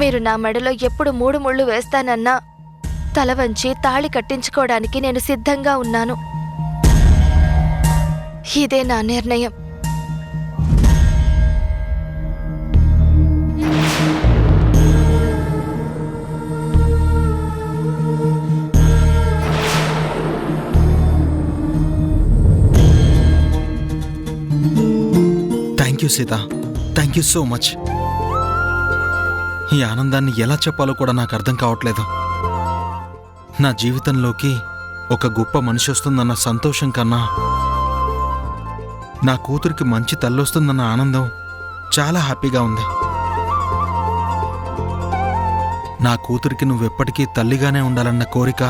మీరు నా మెడలో ఎప్పుడు 3 ముళ్ళు వేస్తానన్నా తల వంచి తాళి కట్టించుకోవడానికి నేను సిద్ధంగా ఉన్నాను. ఇదే నా నిర్ణయం. Thank you Sita, thank you so much. ఈ ఆనందాన్ని ఎలా చెప్పాలో కూడా నాకు అర్థం కావట్లేదు. నా జీవితంలోకి ఒక గొప్ప మనిషి వస్తుందన్న సంతోషం కన్నా నా కూతురికి మంచి తల్లొస్తుందన్న ఆనందం చాలా హ్యాపీగా ఉంది. నా కూతురికి నువ్వెప్పటికీ తల్లిగానే ఉండాలన్న కోరిక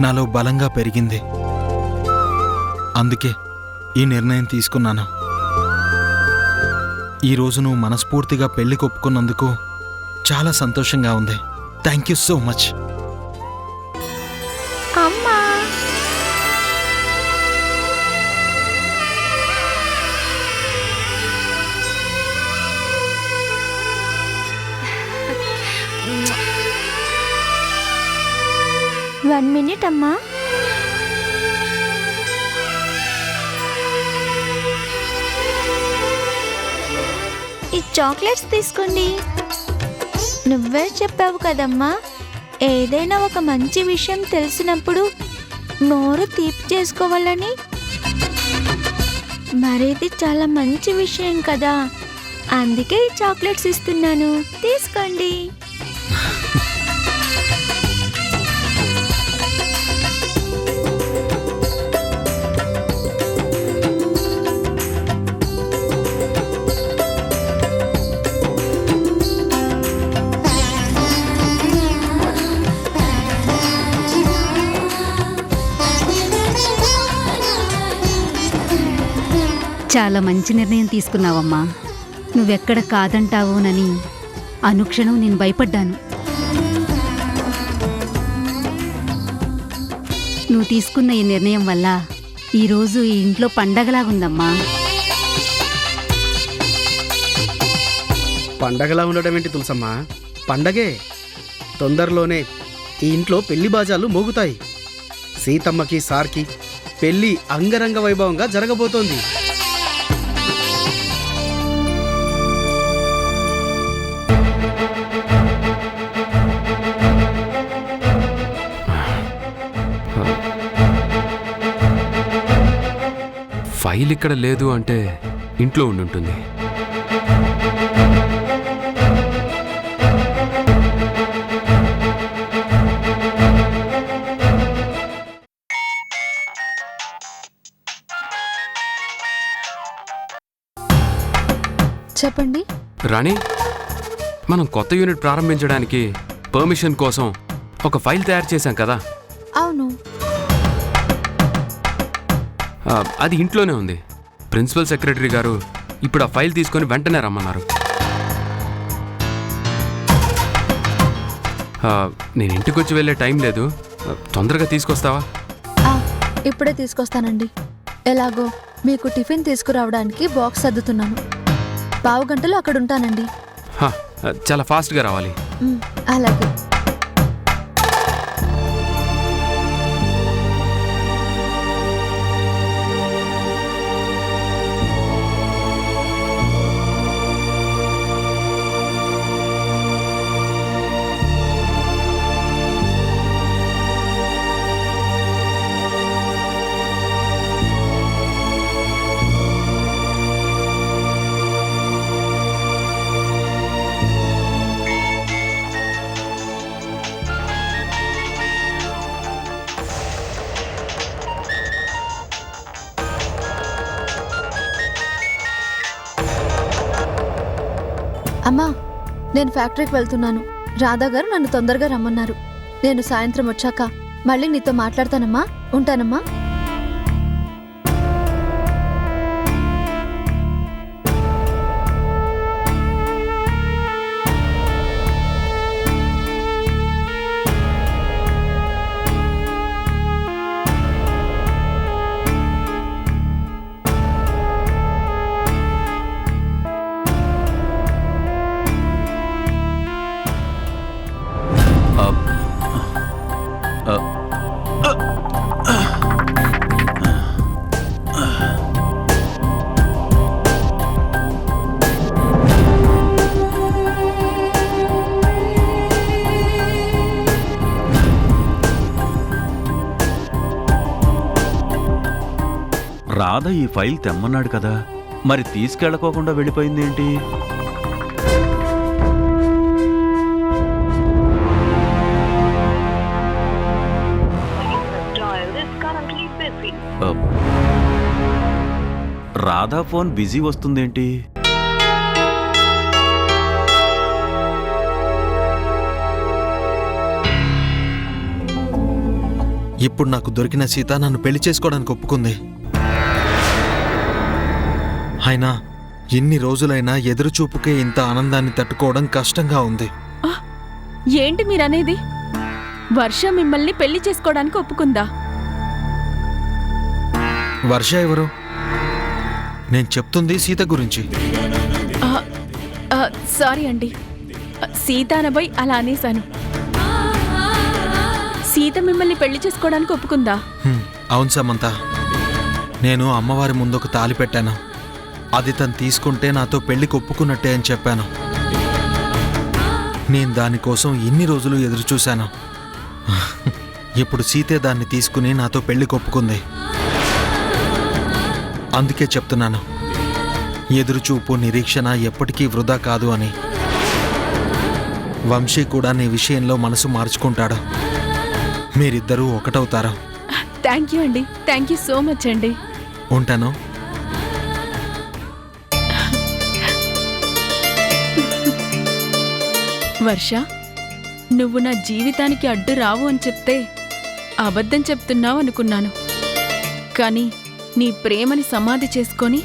నాలో బలంగా పెరిగింది. అందుకే ఈ నిర్ణయం తీసుకున్నాను. ఈరోజు నువ్వు మనస్ఫూర్తిగా పెళ్లి కొప్పుకున్నందుకు చాలా సంతోషంగా ఉంది. Thank you so much. అమ్మా, వన్ మినిట్ అమ్మా. ఈ చాక్లెట్స్ తీసుకోండి. నువ్వే చెప్పావు కదమ్మా, ఏదైనా ఒక మంచి విషయం తెలిసినప్పుడు నోరు తీపి చేసుకోవాలని. మరేది చాలా మంచి విషయం కదా, అందుకే ఈ చాక్లెట్స్ ఇస్తున్నాను, తీసుకోండి. చాలా మంచి నిర్ణయం తీసుకున్నావమ్మా. నువ్వెక్కడ కాదంటావోనని అనుక్షణం నేను భయపడ్డాను. నువ్వు తీసుకున్న ఈ నిర్ణయం వల్ల ఈరోజు ఈ ఇంట్లో పండగలాగుందమ్మా. పండగలా ఉండడం ఏంటి తులసమ్మా, పండగే. తొందరలోనే ఈ ఇంట్లో పెళ్లి బాజాలు మోగుతాయి. సీతమ్మకి సార్కి పెళ్లి అంగరంగ వైభవంగా జరగబోతోంది. ఫైల్ ఇక్కడ లేదు అంటే ఇంట్లో ఉండుంటుంది. చెప్పండి. రాణి, మనం కొత్త యూనిట్ ప్రారంభించడానికి పర్మిషన్ కోసం ఒక ఫైల్ తయారు చేశాం కదా. అవును. అది ఇంట్లోనే ఉంది. ప్రిన్సిపల్ సెక్రటరీ గారు ఇప్పుడు ఆ ఫైల్ తీసుకొని వెంటనే రమ్మన్నారు. నేను ఇంటికి వచ్చి వెళ్ళే టైం లేదు, తొందరగా తీసుకొస్తావా? ఇప్పుడే తీసుకొస్తానండి. ఎలాగో మీకు టిఫిన్ తీసుకురావడానికి బాక్స్ సర్దుతున్నాను. 15 గంటలు అక్కడ ఉంటానండి. చాలా ఫాస్ట్గా రావాలి. అలాగే. అమ్మా, నేను ఫ్యాక్టరీకి వెళ్తున్నాను. రాధా గారు నన్ను తొందరగా రమ్మన్నారు. నేను సాయంత్రం వచ్చాక మళ్ళీ నీతో మాట్లాడతానమ్మా. ఉంటానమ్మా. రాధ ఈ ఫైల్ తెమ్మన్నాడు కదా, మరి తీసుకెళ్ళకోకుండా వెళ్ళిపోయిందేంటి? రాధా ఫోన్ బిజీ వస్తుందేంటి? ఇప్పుడు నాకు దొరికిన సీత నన్ను పెళ్లి చేసుకోవడానికి ఒప్పుకుంది. అయినా ఎన్ని రోజులైనా ఎదురుచూపుకే ఇంత ఆనందాన్ని తట్టుకోవడం కష్టంగా ఉంది. ఏంటి మీరనేది? వర్ష మిమ్మల్ని పెళ్లి చేసుకోవడానికి ఒప్పుకుందా? వర్ష ఎవరు? నేను చెప్తుంది సీత గురించి. సారీ అండి, సీతానబోయ్ అలా అనేశాను. సీత మిమ్మల్ని పెళ్లి చేసుకోవడానికి ఒప్పుకుందా? అవును సమంత, నేను అమ్మవారి ముందుకు తాళి పెట్టాను. అది తను తీసుకుంటే నాతో పెళ్లికి ఒప్పుకున్నట్టే అని చెప్పాను. నేను దానికోసం ఇన్ని రోజులు ఎదురుచూశాను. ఇప్పుడు సీతే దాన్ని తీసుకుని నాతో పెళ్లికి ఒప్పుకుంది. అందుకే చెప్తున్నాను, ఎదురుచూపు నిరీక్షణ ఎప్పటికీ వృధా కాదు అని. వంశీ కూడా నీ విషయంలో మనసు మార్చుకుంటాడు. మీరిద్దరూ ఒకటవుతారు. థ్యాంక్ యూ అండి, థ్యాంక్ యూ సో మచ్ అండి. ఉంటాను. వర్ష, నువ్వు నా జీవితానికి అడ్డు రావు అని చెప్తే అబద్ధం చెప్తున్నావు అనుకున్నాను. కానీ నీ ప్రేమని సమాధి చేసుకొని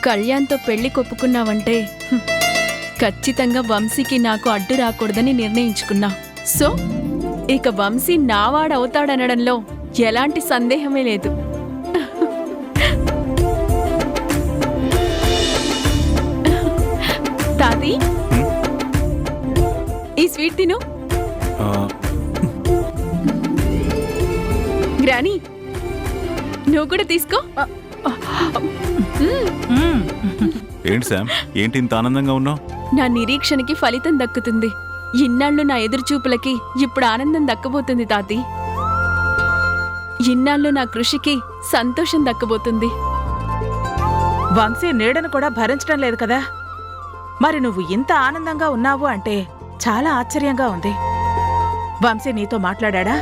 కళ్యాణ్తో పెళ్లి కొప్పుకున్నావంటే ఖచ్చితంగా వంశీకి నాకు అడ్డు రాకూడదని నిర్ణయించుకున్నా. సో ఇక వంశీ నావాడవుతాడనడంలో ఎలాంటి సందేహమే లేదు. తాతి, ఈ స్వీట్ తిను. గ్రానీ, నువ్వు కూడా తీసుకో. ఏంటి శామ్, ఏంటి ఇంత ఆనందంగా ఉన్నావు? నా నిరీక్షణకి ఫలితం దక్కుతుంది. ఇన్నాళ్ళు నా ఎదురుచూపులకి ఇప్పుడు ఆనందం దక్కబోతుంది తాతి. ఇన్నాళ్ళు నా కృషికి సంతోషం దక్కబోతుంది. వంశీ నీడను కూడా భరించడం లేదు కదా. మరి నువ్వు ఇంత ఆనందంగా ఉన్నావు అంటే చాలా ఆశ్చర్యంగా ఉంది. వంశీ నీతో మాట్లాడా?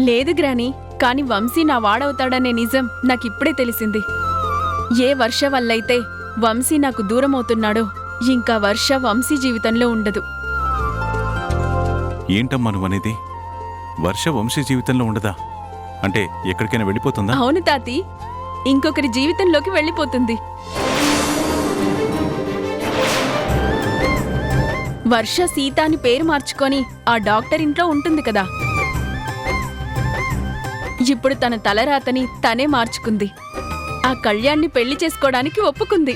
లేదు గ్రాని, కాని వంశీ నా వాడవుతాడనే నిజం నాకిప్పుడే తెలిసింది. ఏ వర్ష వల్లైతే వంశీ నాకు దూరమవుతున్నాడో ఇంకా వర్ష వంశీ జీవితంలో ఉండదు. ఏంటమ్మా నువ్వనేది? వర్ష వంశీ జీవితంలో ఉండదా? అంటే ఎక్కడికైనా వెళ్ళిపోతుందా? అవును తాతి, ఇంకొకరి జీవితంలోకి వెళ్ళిపోతుంది. వర్ష సీత అని పేరు మార్చుకొని ఆ డాక్టర్ ఇంట్లో ఉంటుంది కదా. ఇప్పుడు తన తలరాతని తనే మార్చుకుంది. ఆ కళ్యాణ్ని పెళ్లి చేసుకోవడానికి ఒప్పుకుంది.